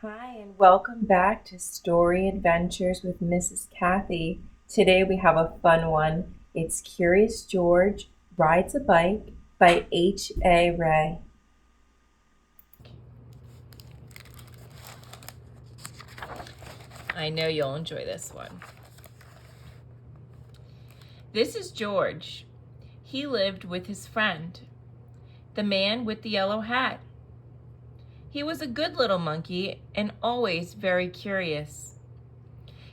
Hi, and welcome back to Story Adventures with Mrs. Kathy. Today we have a fun one. It's Curious George Rides a Bike by H.A.REY. I know you'll enjoy this one. This is George. He lived with his friend, the man with the yellow hat. He was a good little monkey and always very curious.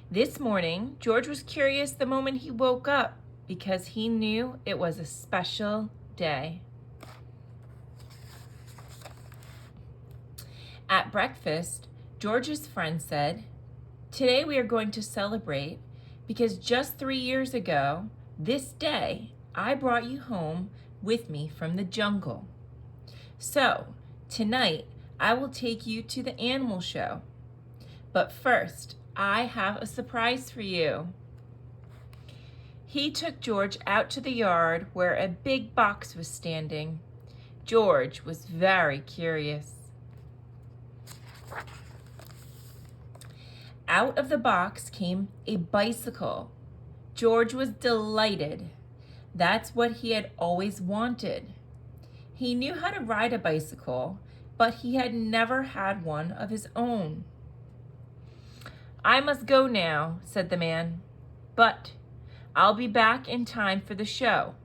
This morning, George was curious the moment he woke up because he knew it was a special day. At breakfast, George's friend said, "Today we are going to celebrate because just 3 years ago, this day, I brought you home with me from the jungle. So, tonight, I will take you to the animal show. But first, I have a surprise for you." He took George out to the yard where a big box was standing. George was very curious. Out of the box came a bicycle. George was delighted. That's what he had always wanted. He knew how to ride a bicycle, but he had never had one of his own. "I must go now," said the man, "but I'll be back in time for the show.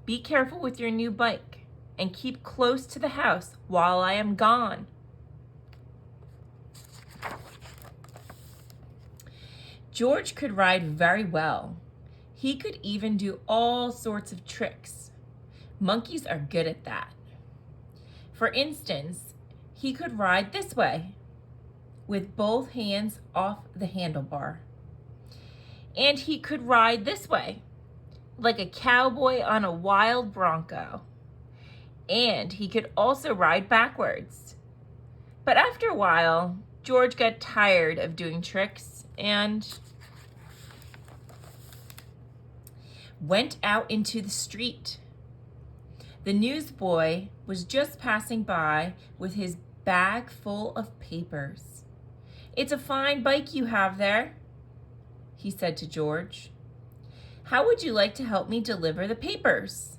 Be careful with your new bike and keep close to the house while I am gone." George could ride very well. He could even do all sorts of tricks. Monkeys are good at that. For instance, he could ride this way, with both hands off the handlebar. And he could ride this way, like a cowboy on a wild bronco. And he could also ride backwards. But after a while, George got tired of doing tricks and went out into the street. The newsboy was just passing by with his bag full of papers. "It's a fine bike you have there," he said to George. "How would you like to help me deliver the papers?"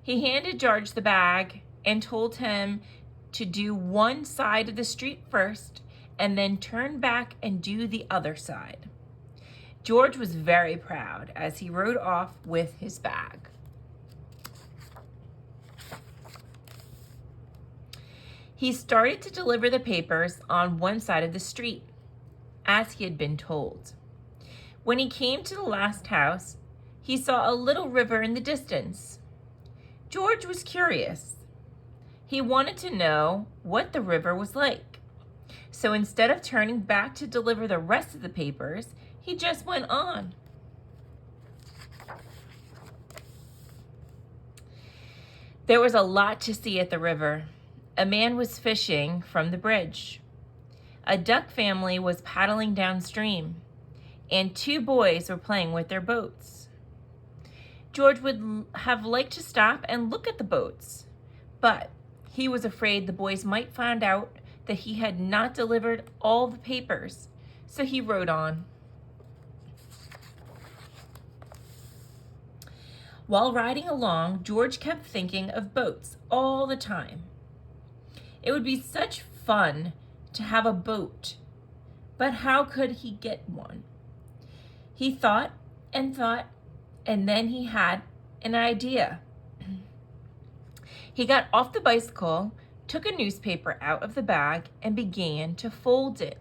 He handed George the bag and told him to do one side of the street first and then turn back and do the other side. George was very proud as he rode off with his bag. He started to deliver the papers on one side of the street, as he had been told. When he came to the last house, he saw a little river in the distance. George was curious. He wanted to know what the river was like. So instead of turning back to deliver the rest of the papers, he just went on. There was a lot to see at the river. A man was fishing from the bridge. A duck family was paddling downstream, and two boys were playing with their boats. George would have liked to stop and look at the boats, but he was afraid the boys might find out that he had not delivered all the papers, so he rode on. While riding along, George kept thinking of boats all the time. It would be such fun to have a boat, but how could he get one? He thought, and then he had an idea. He got off the bicycle, took a newspaper out of the bag, and began to fold it.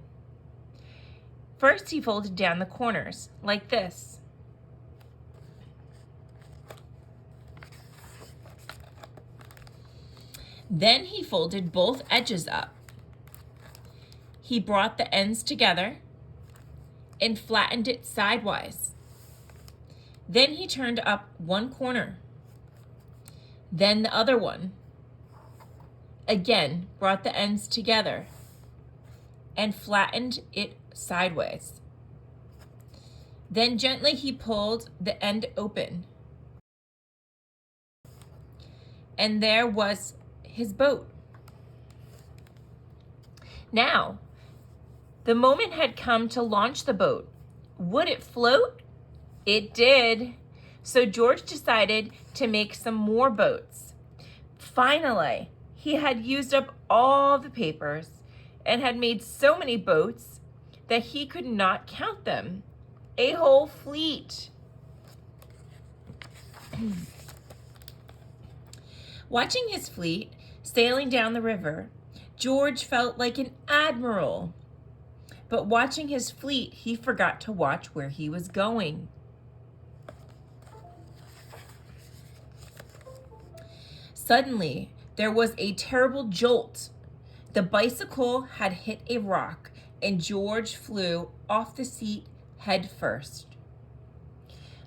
First, he folded down the corners, like this. Then he folded both edges up. He brought the ends together and flattened it sidewise. Then he turned up one corner, then the other one. Again, brought the ends together and flattened it sideways. Then gently he pulled the end open, and there was his boat. Now, the moment had come to launch the boat. Would it float? It did. So George decided to make some more boats. Finally, he had used up all the papers and had made so many boats that he could not count them. A whole fleet. Watching his fleet sailing down the river, George felt like an admiral. But watching his fleet, he forgot to watch where he was going. Suddenly, there was a terrible jolt. The bicycle had hit a rock, and George flew off the seat head first.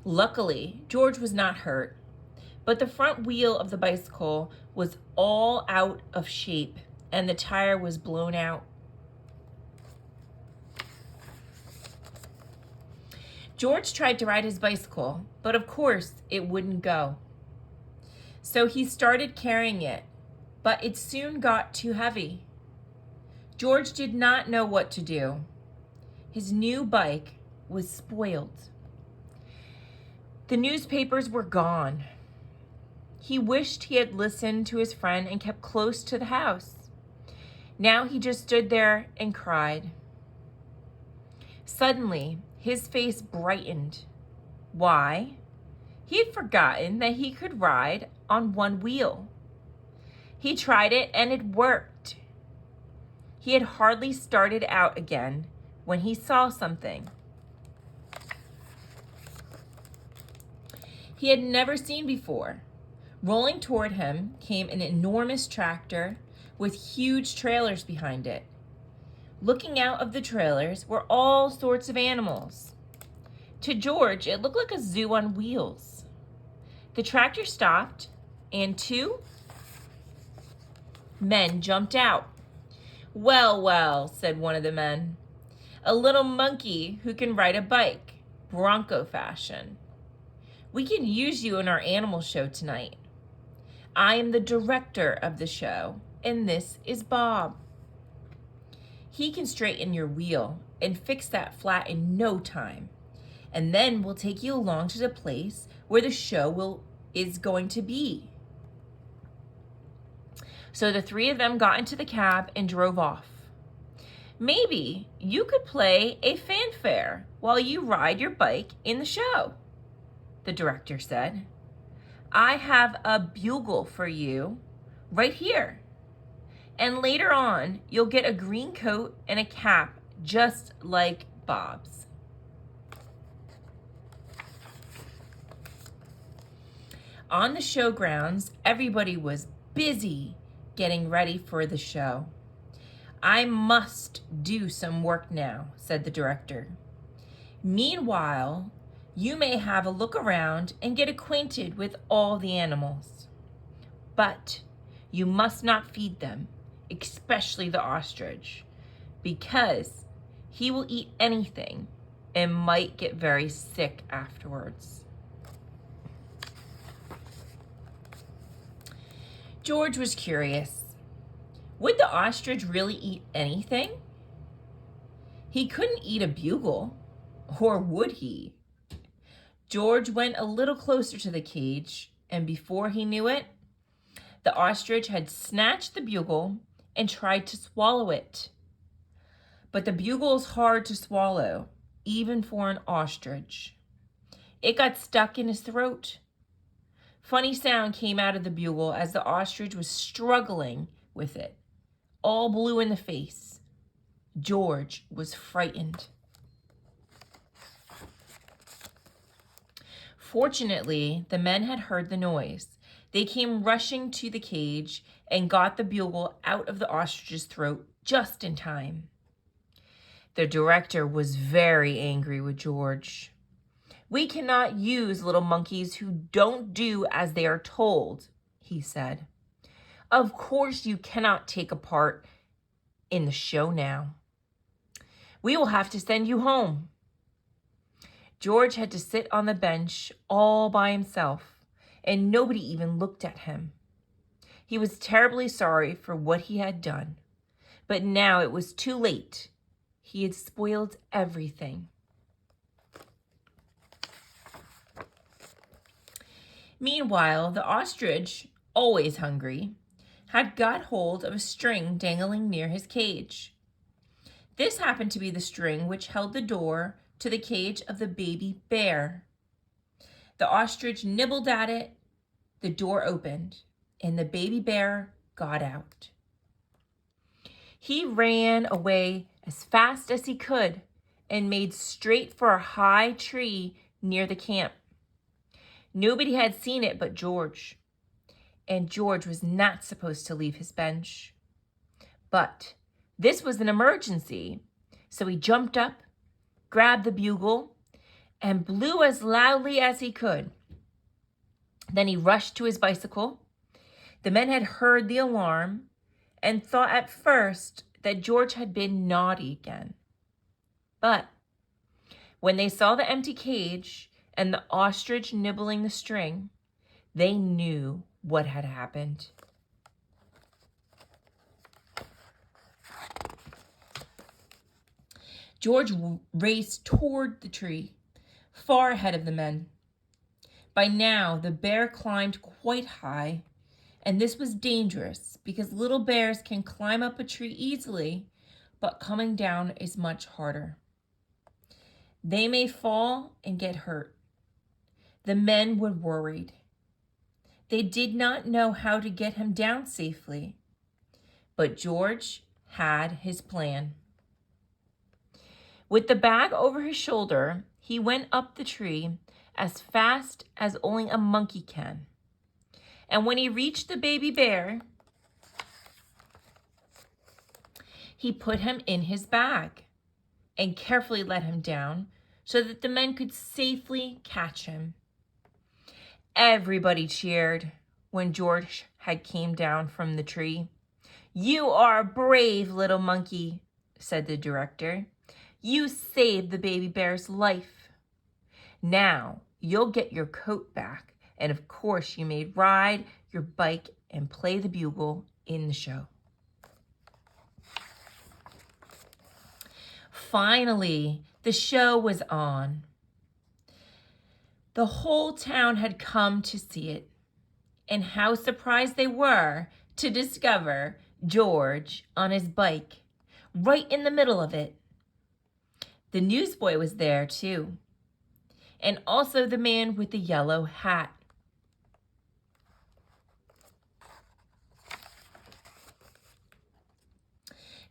Luckily, George was not hurt, but the front wheel of the bicycle was all out of shape, and the tire was blown out. George tried to ride his bicycle, but of course it wouldn't go. So he started carrying it, but it soon got too heavy. George did not know what to do. His new bike was spoiled. The newspapers were gone. He wished he had listened to his friend and kept close to the house. Now he just stood there and cried. Suddenly, his face brightened. Why? He had forgotten that he could ride on one wheel. He tried it and it worked. He had hardly started out again when he saw something he had never seen before. Rolling toward him came an enormous tractor with huge trailers behind it. Looking out of the trailers were all sorts of animals. To George, it looked like a zoo on wheels. The tractor stopped, and 2 men jumped out. Well, well, said one of the men. A little monkey who can ride a bike, bronco fashion. We can use you in our animal show tonight. I am the director of the show, and this is Bob. He can straighten your wheel and fix that flat in no time. And then we'll take you along to the place where the show is going to be. So the 3 of them got into the cab and drove off. Maybe you could play a fanfare while you ride your bike in the show, the director said. I have a bugle for you right here. And later on, you'll get a green coat and a cap just like Bob's. On the showgrounds, everybody was busy getting ready for the show. I must do some work now, said the director. Meanwhile, you may have a look around and get acquainted with all the animals. But you must not feed them, especially the ostrich, because he will eat anything and might get very sick afterwards. George was curious. Would the ostrich really eat anything? He couldn't eat a bugle, or would he? George went a little closer to the cage, and before he knew it, the ostrich had snatched the bugle and tried to swallow it. But the bugle is hard to swallow, even for an ostrich. It got stuck in his throat. Funny sound came out of the bugle as the ostrich was struggling with it, all blue in the face. George was frightened. Fortunately, the men had heard the noise. They came rushing to the cage and got the bugle out of the ostrich's throat just in time. The director was very angry with George. We cannot use little monkeys who don't do as they are told, he said. Of course you cannot take a part in the show now. We will have to send you home. George had to sit on the bench all by himself, and nobody even looked at him. He was terribly sorry for what he had done, But now it was too late. He had spoiled everything. Meanwhile, the ostrich, always hungry, had got hold of a string dangling near his cage. This happened to be the string which held the door to the cage of the baby bear. The ostrich nibbled at it, the door opened, and the baby bear got out. He ran away as fast as he could and made straight for a high tree near the camp. Nobody had seen it but George, and George was not supposed to leave his bench. But this was an emergency, so he jumped up, grabbed the bugle, and blew as loudly as he could. Then he rushed to his bicycle. The men had heard the alarm and thought at first that George had been naughty again. But when they saw the empty cage and the ostrich nibbling the string, they knew what had happened. George raced toward the tree, far ahead of the men. By now, the bear climbed quite high, and this was dangerous because little bears can climb up a tree easily, but coming down is much harder. They may fall and get hurt. The men were worried. They did not know how to get him down safely, but George had his plan. With the bag over his shoulder, he went up the tree as fast as only a monkey can. And when he reached the baby bear, he put him in his bag and carefully let him down so that the men could safely catch him. Everybody cheered when George had came down from the tree. "You are a brave little monkey," said the director. "You saved the baby bear's life. Now you'll get your coat back, and of course you may ride your bike and play the bugle in the show." Finally, the show was on. The whole town had come to see it, and how surprised they were to discover George on his bike, right in the middle of it. The newsboy was there too, and also the man with the yellow hat.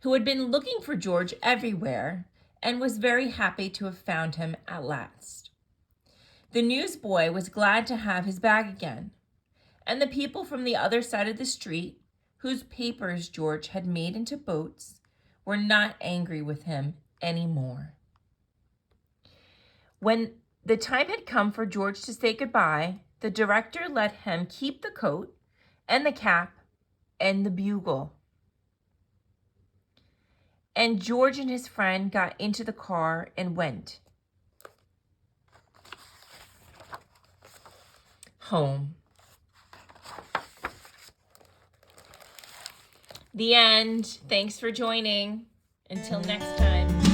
Who had been looking for George everywhere and was very happy to have found him at last. The newsboy was glad to have his bag again, and the people from the other side of the street, whose papers George had made into boats, were not angry with him anymore. When the time had come for George to say goodbye, the director let him keep the coat and the cap and the bugle. And George and his friend got into the car and went home. The end. Thanks for joining. Until next time.